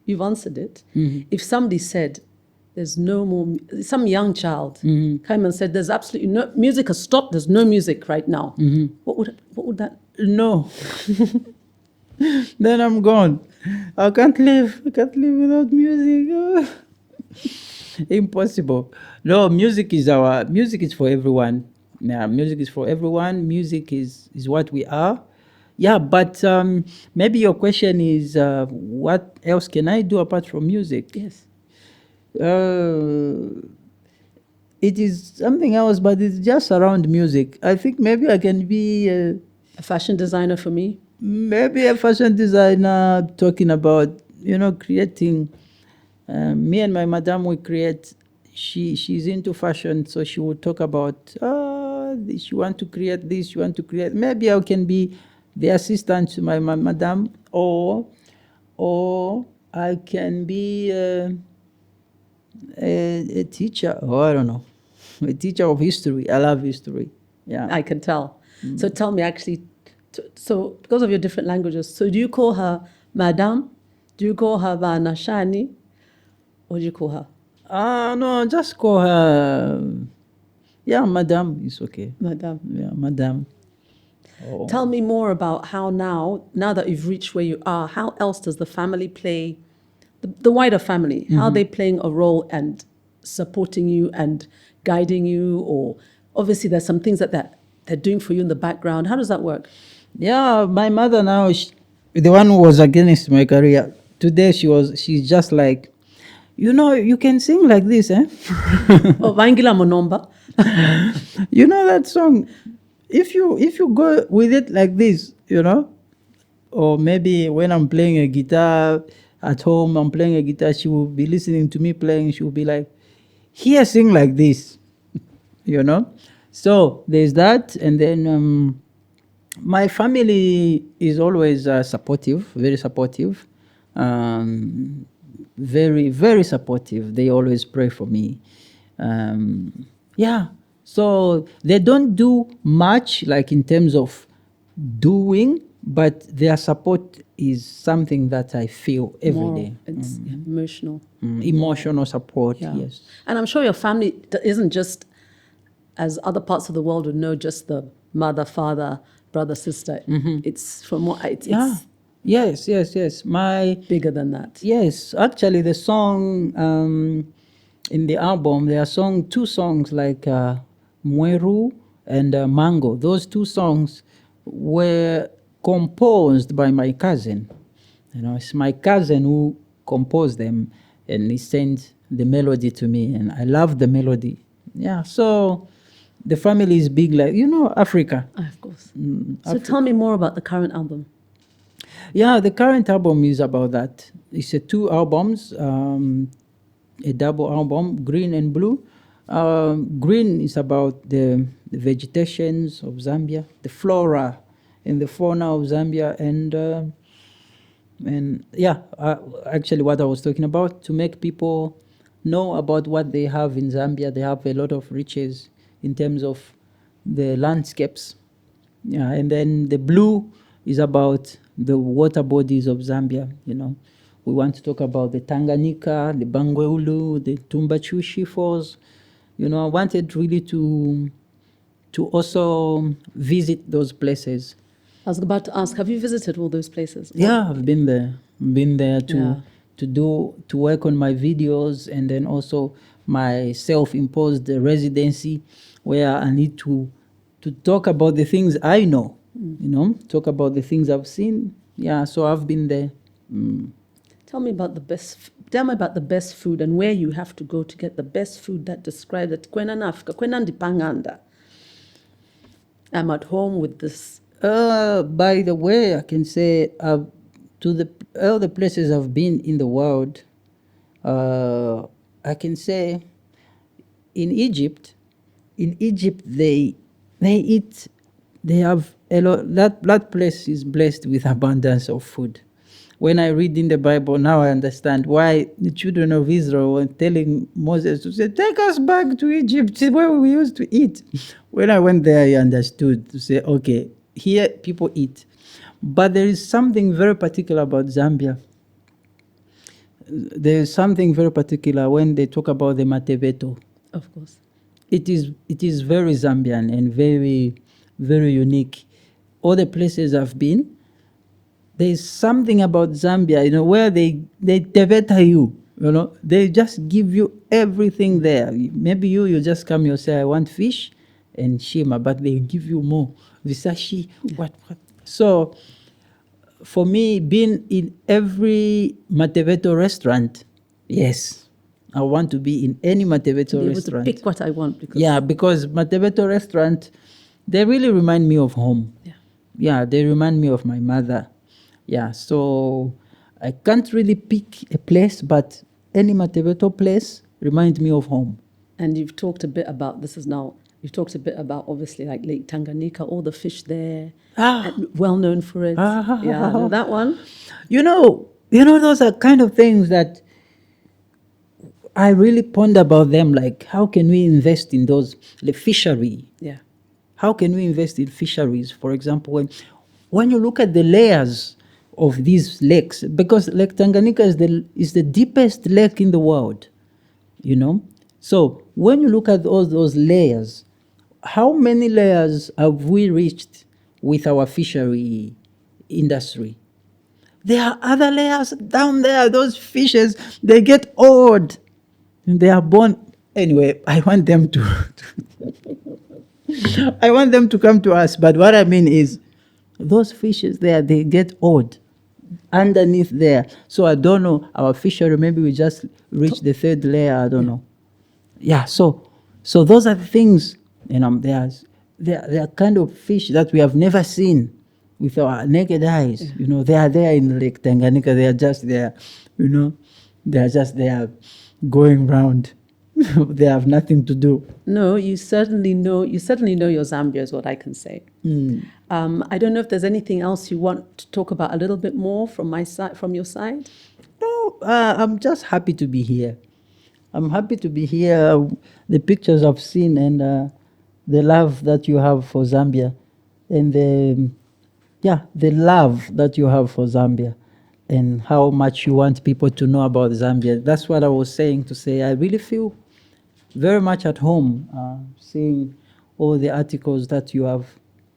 Speaker 2: you've answered it, if somebody said, there's no more, some young child came and said, there's absolutely no, music has stopped, there's no music right now. What would that?
Speaker 1: No. Then I'm gone. I can't live without music. Impossible. No, music is for everyone. Yeah, music is for everyone. Music is what we are. Yeah, but maybe your question is, what else can I do apart from music?
Speaker 2: Yes.
Speaker 1: It is something else, but it's just around music. I think maybe I can be
Speaker 2: A fashion designer for me.
Speaker 1: maybe a fashion designer, talking about, you know, creating. Me and my madam, we create. She's into fashion, so she would talk about, she want to create this, she want to create. Maybe I can be the assistant to my madam, or I can be a teacher, or I don't know, a teacher of history. I love history. Yeah.
Speaker 2: I can tell. So tell me actually, so because of your different languages, so do you call her Madam? Do you call her Vanashani? What do you call her?
Speaker 1: No, just call her, yeah, madam, it's okay.
Speaker 2: Madam.
Speaker 1: Yeah, madam. Oh.
Speaker 2: Tell me more about how now that you've reached where you are, how else does the family play, the wider family, how are they playing a role and supporting you and guiding you, or obviously there's some things that they're doing for you in the background. How does that work?
Speaker 1: Yeah, my mother now, the one who was against my career, today she's just like, you can sing like this, eh?
Speaker 2: Oh, Vaingila Monomba.
Speaker 1: You know that song? If you go with it like this, or maybe when I'm playing a guitar at home, I'm playing a guitar, she will be listening to me playing, she will be like, here, sing like this, you know? So there's that, and then my family is always supportive, very supportive, very, very supportive. They always pray for me. Yeah, so they don't do much, like in terms of doing, but their support is something that I feel every
Speaker 2: Moral.
Speaker 1: day.
Speaker 2: It's emotional.
Speaker 1: Emotional support,
Speaker 2: Yeah.
Speaker 1: yes.
Speaker 2: And I'm sure your family isn't just, as other parts of the world would know, just the mother, father, brother, sister. It's from what
Speaker 1: Yeah,
Speaker 2: it's
Speaker 1: yes.
Speaker 2: bigger than that.
Speaker 1: Yes, actually, the song in the album, there are two songs like Mweru and Mango. Those two songs were composed by my cousin. It's my cousin who composed them, and he sent the melody to me, and I love the melody. Yeah, so the family is big, like Africa.
Speaker 2: Of course. So tell me more about the current album.
Speaker 1: Yeah, the current album is about that. It's two albums, a double album, Green and Blue. Green is about the vegetations of Zambia, the flora and the fauna of Zambia, and yeah, actually what I was talking about, to make people know about what they have in Zambia. They have a lot of riches in terms of the landscapes. Yeah, and then the blue is about the water bodies of Zambia. We want to talk about the Tanganyika, the Bangweulu, the Tumbachushi Falls. I wanted really to also visit those places.
Speaker 2: I was about to ask, have you visited all those places?
Speaker 1: Yeah, I've been there. Been there
Speaker 2: Yeah.
Speaker 1: to work on my videos, and then also my self-imposed residency, where I need to talk about the things I know. Talk about the things I've seen. Yeah, so I've been there.
Speaker 2: Tell me about the best food and where you have to go to get the best food that describes it. Kwena nafika, kwena ndipanganda. I'm at home with this.
Speaker 1: By the way, I can say to all the places I've been in the world, I can say in Egypt they eat, they have a lot, that place is blessed with abundance of food. When I read in the Bible, now I understand why the children of Israel were telling Moses to say, take us back to Egypt, where we used to eat. When I went there, I understood to say, okay, here people eat. But there is something very particular about Zambia. There is something very particular when they talk about the mateveto.
Speaker 2: Of course.
Speaker 1: It is very Zambian and very, very unique. All the places I've been, there's something about Zambia, where they teveta you, they just give you everything there. Maybe you just come, you say, I want fish and shima, but they give you more. Visashi, what. So for me, being in every mateveto restaurant, yes, I want to be in any mateveto
Speaker 2: Be able
Speaker 1: restaurant.
Speaker 2: to pick what I want.
Speaker 1: Because mateveto restaurant, they really remind me of home. Yeah, they remind me of my mother. Yeah, so I can't really pick a place, but any mateveto place reminds me of home.
Speaker 2: And you've talked a bit about, obviously like Lake Tanganyika, all the fish there, and well known for it. Yeah, that one.
Speaker 1: Those are kind of things that I really ponder about them, like how can we invest in those, the fishery?
Speaker 2: Yeah.
Speaker 1: How can we invest in fisheries? For example, when you look at the layers of these lakes, because Lake Tanganyika is the deepest lake in the world, So when you look at all those layers, how many layers have we reached with our fishery industry? There are other layers down there. Those fishes, they get old. And they are born Anyway, I want them to I want them to come to us. But what I mean is, those fishes there, they get old underneath there. So I don't know. Our fishery, maybe we just reached the third layer. I don't know. Yeah. So those are the things. They are kind of fish that we have never seen with our naked eyes. They are there in Lake Tanganyika. They are just there. They are just there, going round. They have nothing to do.
Speaker 2: No, you certainly know. You certainly know your Zambia, is what I can say. I don't know if there's anything else you want to talk about a little bit more from my side, from your side.
Speaker 1: No, I'm just happy to be here. I'm happy to be here. The pictures I've seen and the love that you have for Zambia, and the love that you have for Zambia, and how much you want people to know about Zambia. That's what I was saying to say. I really feel very much at home seeing all the articles that you have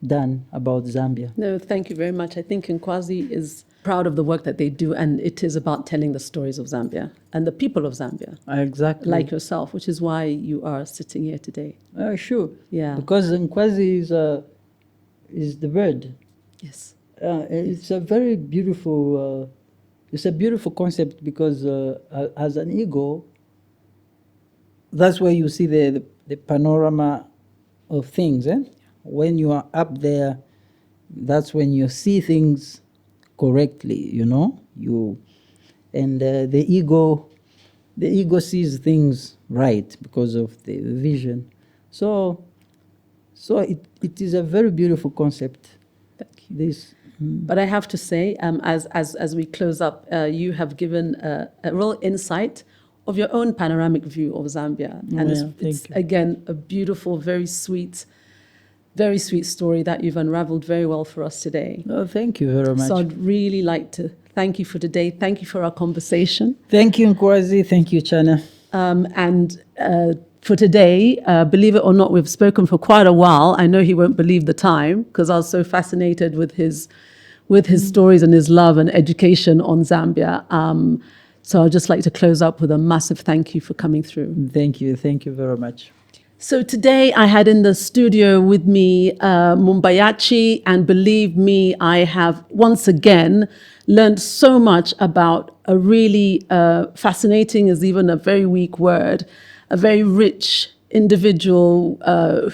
Speaker 1: done about Zambia.
Speaker 2: No, thank you very much. I think Nkwazi is proud of the work that they do, and it is about telling the stories of Zambia and the people of Zambia,
Speaker 1: Exactly.
Speaker 2: like yourself, which is why you are sitting here today.
Speaker 1: Sure.
Speaker 2: Yeah.
Speaker 1: Because Nkwazi is the bird.
Speaker 2: Yes.
Speaker 1: It's a very beautiful. It's a beautiful concept because as an eagle, that's where you see the panorama of things. When you are up there, that's when you see things correctly. And the ego sees things right because of the vision. So it is a very beautiful concept.
Speaker 2: Thank you.
Speaker 1: This.
Speaker 2: But I have to say, as we close up, you have given a real insight of your own panoramic view of Zambia. And it's again, a beautiful, very sweet story that you've unraveled very well for us today.
Speaker 1: Oh, thank you very much.
Speaker 2: So I'd really like to thank you for today. Thank you for our conversation.
Speaker 1: Thank you, Nkwazi. Thank you, Chana.
Speaker 2: For today, believe it or not, we've spoken for quite a while. I know he won't believe the time because I was so fascinated with his stories and his love and education on Zambia. So I'd just like to close up with a massive thank you for coming through.
Speaker 1: Thank you very much.
Speaker 2: So today I had in the studio with me Mumba Yachi, and believe me, I have once again learned so much about a really fascinating is even a very weak word, a very rich individual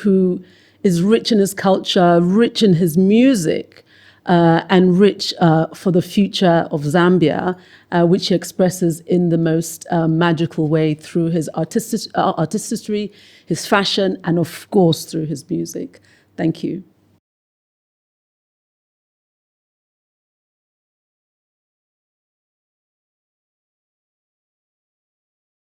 Speaker 2: who is rich in his culture, rich in his music, and rich for the future of Zambia, which he expresses in the most magical way through his artistry, his fashion, and of course through his music. Thank you.